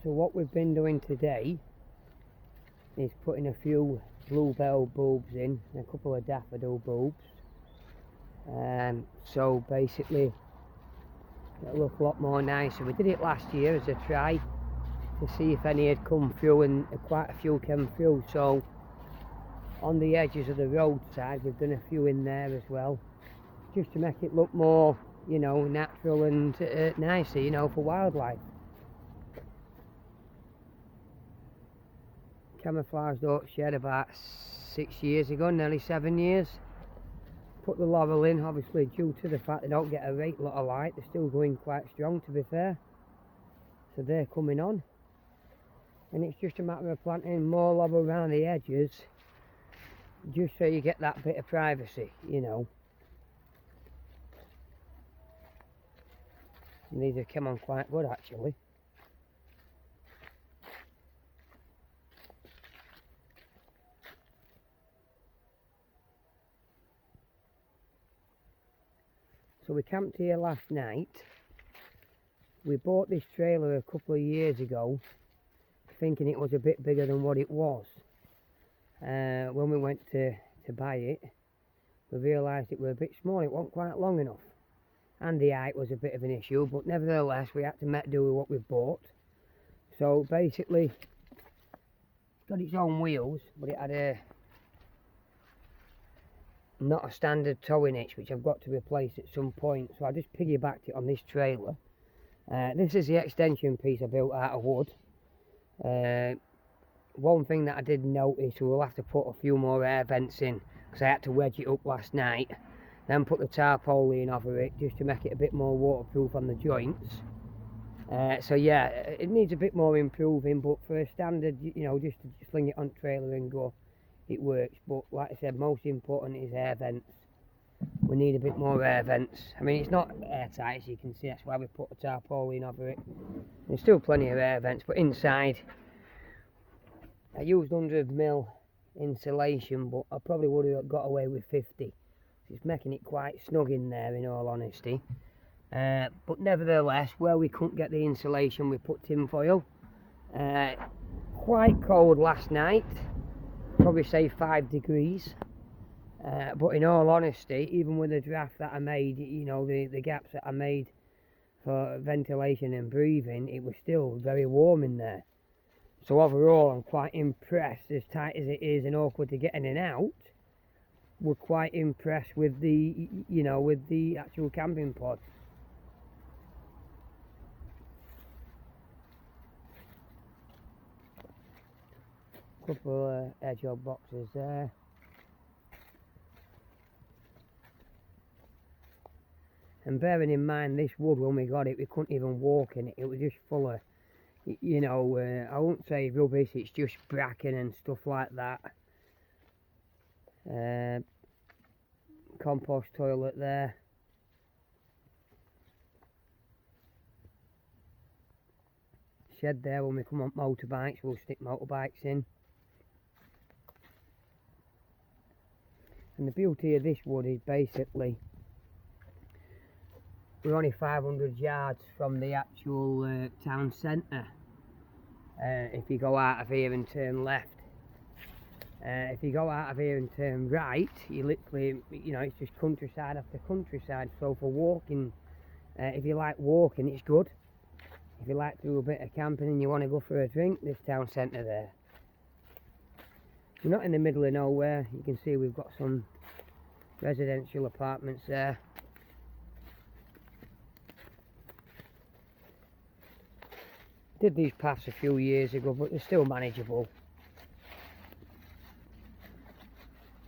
So what we've been doing today is putting a few bluebell bulbs in, and a couple of daffodil bulbs. So basically it'll look a lot more nicer. We did it last year as a try to see if any had come through, and quite a few came through. So on the edges of the roadside we've done a few in there as well, just to make it look more, you know, natural and nicer, you know, for wildlife. Camouflaged oak shed about 6 years ago, nearly 7 years. Put the laurel in, obviously due to the fact they don't get a great lot of light. They're still going quite strong, to be fair, so they're coming on. And it's just a matter of planting more laurel around the edges, just so you get that bit of privacy, you know. And these have come on quite good actually. So we camped here last night. We bought this trailer a couple of years ago, thinking it was a bit bigger than what it was. When we went to buy it, we realised it was a bit small. It wasn't quite long enough, and the height was a bit of an issue, but nevertheless we had to make do with what we bought. So basically it's got its own wheels, but it had not a standard towing hitch, which I've got to replace at some point. So I just piggybacked it on this trailer. This is the extension piece I built out of wood. One thing that I did notice, we'll have to put a few more air vents in, because I had to wedge it up last night, then put the tarpaulin over it just to make it a bit more waterproof on the joints. So yeah, it needs a bit more improving, but for a standard, you know, just to sling it on trailer and go, it works. But like I said, most important is air vents. We need a bit more air vents. I mean, it's not airtight, as you can see, that's why we put a tarpaulin over it. There's still plenty of air vents, but inside I used 100mm insulation, but I probably would have got away with 50. It's making it quite snug in there, in all honesty. But nevertheless, where we couldn't get the insulation, we put tin foil. Quite cold last night, probably say 5 degrees. But in all honesty, even with the draft that I made, you know, the gaps that I made for ventilation and breathing, it was still very warm in there. So overall, I'm quite impressed. As tight as it is and awkward to get in and out, we're quite impressed with the, you know, with the actual camping pod. Couple of edge boxes there. And bearing in mind, this wood, when we got it, we couldn't even walk in it. It was just full of, you know, I won't say rubbish, it's just bracken and stuff like that. Compost toilet there. Shed there, when we come on motorbikes, we'll stick motorbikes in. And the beauty of this wood is basically we're only 500 yards from the actual town centre. If you go out of here and turn left, if you go out of here and turn right, you literally, you know, it's just countryside after countryside. So for walking, if you like walking, it's good. If you like to do a bit of camping and you want to go for a drink, there's town centre there. We're not in the middle of nowhere. You can see we've got some residential apartments there. Did these paths a few years ago, but they're still manageable.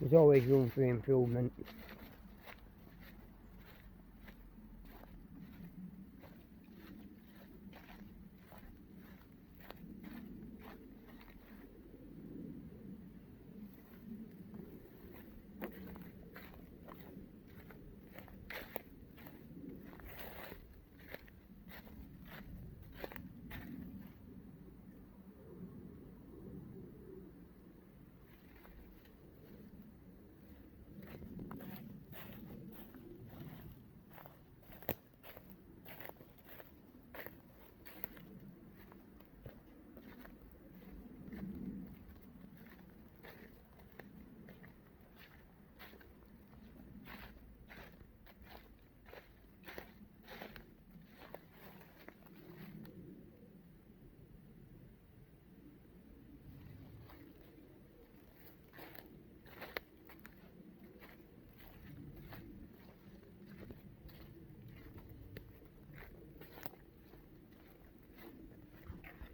There's always room for improvement.